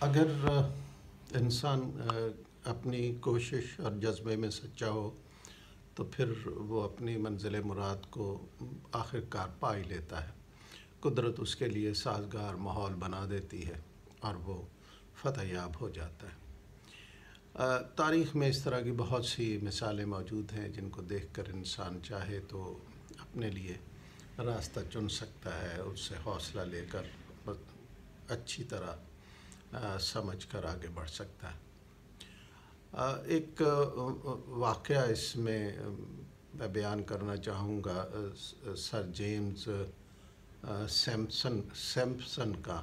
اگر انسان اپنی کوشش اور جذبے میں سچا ہو تو پھر وہ اپنی منزل مراد کو آخر کار پا ہی لیتا ہے۔ قدرت اس کے لیے سازگار ماحول بنا دیتی ہے اور وہ فتح یاب ہو جاتا ہے۔ تاریخ میں اس طرح کی بہت سی مثالیں موجود ہیں جن کو دیکھ کر انسان چاہے تو اپنے لیے راستہ چن سکتا ہے، اس سے حوصلہ لے کر اچھی طرح سمجھ کر آگے بڑھ سکتا ہے۔ ایک واقعہ اس میں میں بیان کرنا چاہوں گا سر جیمز سیمپسن کا۔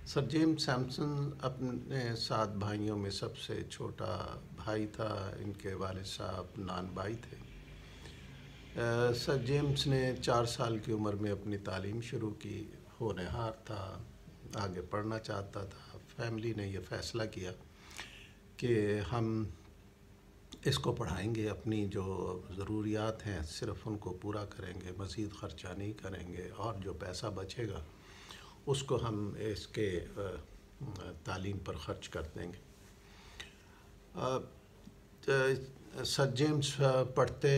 سر جیمز سیمپسن اپنے 7 بھائیوں میں سب سے چھوٹا بھائی تھا۔ ان کے والد صاحب نان بائی تھے۔ سر جیمز نے 4 سال کی عمر میں اپنی تعلیم شروع کی، ہونہار تھا، آگے پڑھنا چاہتا تھا۔ فیملی نے یہ فیصلہ کیا کہ ہم اس کو پڑھائیں گے، اپنی جو ضروریات ہیں صرف ان کو پورا کریں گے، مزید خرچہ نہیں کریں گے، اور جو پیسہ بچے گا اس کو ہم اس کے تعلیم پر خرچ کر دیں گے۔ سر جیمز پڑھتے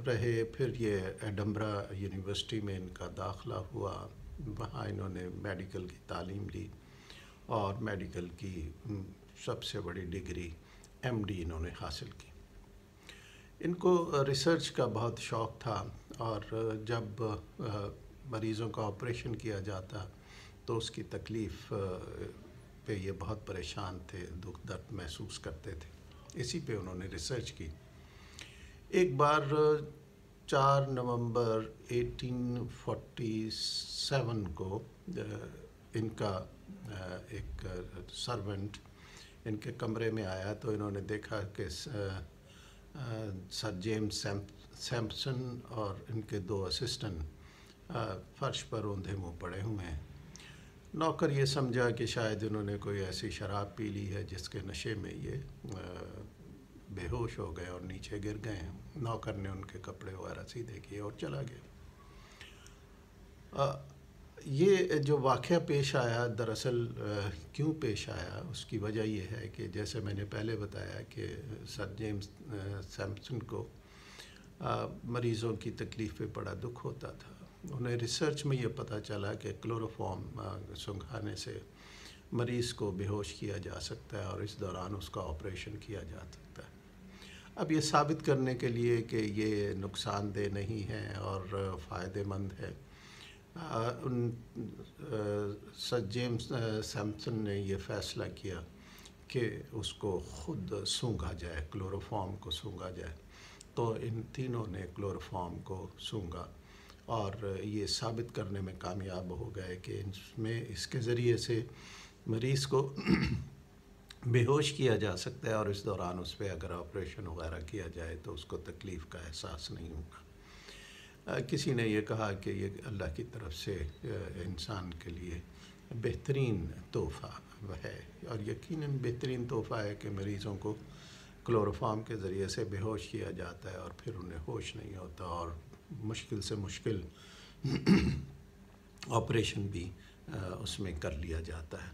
رہے، پھر یہ ایڈنبرا یونیورسٹی میں ان کا داخلہ ہوا۔ وہاں انہوں نے میڈیکل کی تعلیم لی اور میڈیکل کی سب سے بڑی ڈگری ایم ڈی انہوں نے حاصل کی۔ ان کو ریسرچ کا بہت شوق تھا، اور جب مریضوں کا آپریشن کیا جاتا تو اس کی تکلیف پہ یہ بہت پریشان تھے، دکھ درد محسوس کرتے تھے، اسی پہ انہوں نے ریسرچ کی۔ ایک بار 4 نومبر 1847 کو ان کا ایک سرونٹ ان کے کمرے میں آیا تو انہوں نے دیکھا کہ سر جیمز سیمپسن اور ان کے 2 اسسٹنٹ فرش پر اوندھے منہ پڑے ہوئے ہیں۔ نوکر یہ سمجھا کہ شاید انہوں نے کوئی ایسی شراب پی لی ہے جس کے نشے میں یہ بے ہوش ہو گئے اور نیچے گر گئے ہیں۔ نوکر نے ان کے کپڑے وغیرہ سیدھے کیے اور چلا گیا۔ یہ جو واقعہ پیش آیا دراصل کیوں پیش آیا، اس کی وجہ یہ ہے کہ جیسے میں نے پہلے بتایا کہ سر جیمز سیمپسن کو مریضوں کی تکلیف پہ بڑا دکھ ہوتا تھا۔ انہیں ریسرچ میں یہ پتہ چلا کہ کلوروفارم سنگھانے سے مریض کو بے ہوش کیا جا سکتا ہے اور اس دوران اس کا آپریشن کیا جا سکتا ہے۔ اب یہ ثابت کرنے کے لیے کہ یہ نقصان دہ نہیں ہے اور فائدہ مند ہے، سر جیمز سیمپسن نے یہ فیصلہ کیا کہ اس کو خود سونگھا جائے، کلوروفارم کو سونگھا جائے۔ تو ان تینوں نے کلوروفارم کو سونگھا اور یہ ثابت کرنے میں کامیاب ہو گئے کہ اس کے ذریعے سے مریض کو بے ہوش کیا جا سکتا ہے، اور اس دوران اس پہ اگر آپریشن وغیرہ کیا جائے تو اس کو تکلیف کا احساس نہیں ہوگا۔ کسی نے یہ کہا کہ یہ اللہ کی طرف سے انسان کے لیے بہترین تحفہ ہے، اور یقیناً بہترین تحفہ ہے کہ مریضوں کو کلوروفارم کے ذریعے سے بے ہوش کیا جاتا ہے اور پھر انہیں ہوش نہیں ہوتا، اور مشکل سے مشکل آپریشن بھی اس میں کر لیا جاتا ہے۔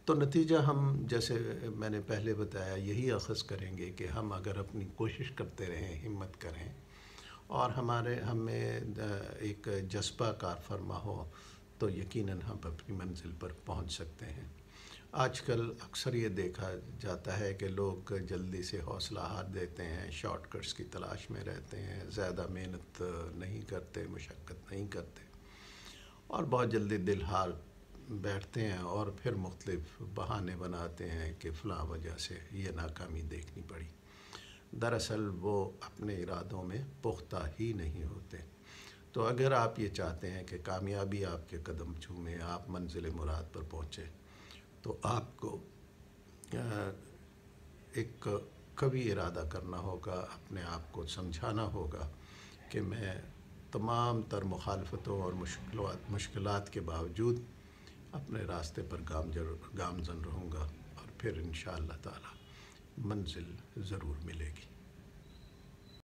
تو نتیجہ ہم جیسے میں نے پہلے بتایا یہی اخذ کریں گے کہ ہم اگر اپنی کوشش کرتے رہیں، ہمت کریں، اور ہمیں ایک جذبہ کار فرما ہو تو یقیناً ہم اپنی منزل پر پہنچ سکتے ہیں۔ آج کل اکثر یہ دیکھا جاتا ہے کہ لوگ جلدی سے حوصلہ ہار دیتے ہیں، شارٹ کٹس کی تلاش میں رہتے ہیں، زیادہ محنت نہیں کرتے، مشقت نہیں کرتے، اور بہت جلدی دل ہار بیٹھتے ہیں اور پھر مختلف بہانے بناتے ہیں کہ فلاں وجہ سے یہ ناکامی دیکھنی پڑی۔ دراصل وہ اپنے ارادوں میں پختہ ہی نہیں ہوتے۔ تو اگر آپ یہ چاہتے ہیں کہ کامیابی آپ کے قدم چومے، آپ منزل مراد پر پہنچے، تو آپ کو ایک قوی ارادہ کرنا ہوگا، اپنے آپ کو سمجھانا ہوگا کہ میں تمام تر مخالفتوں اور مشکلات کے باوجود اپنے راستے پر گامزن رہوں گا، اور پھر انشاءاللہ تعالی منزل ضرور ملے گی۔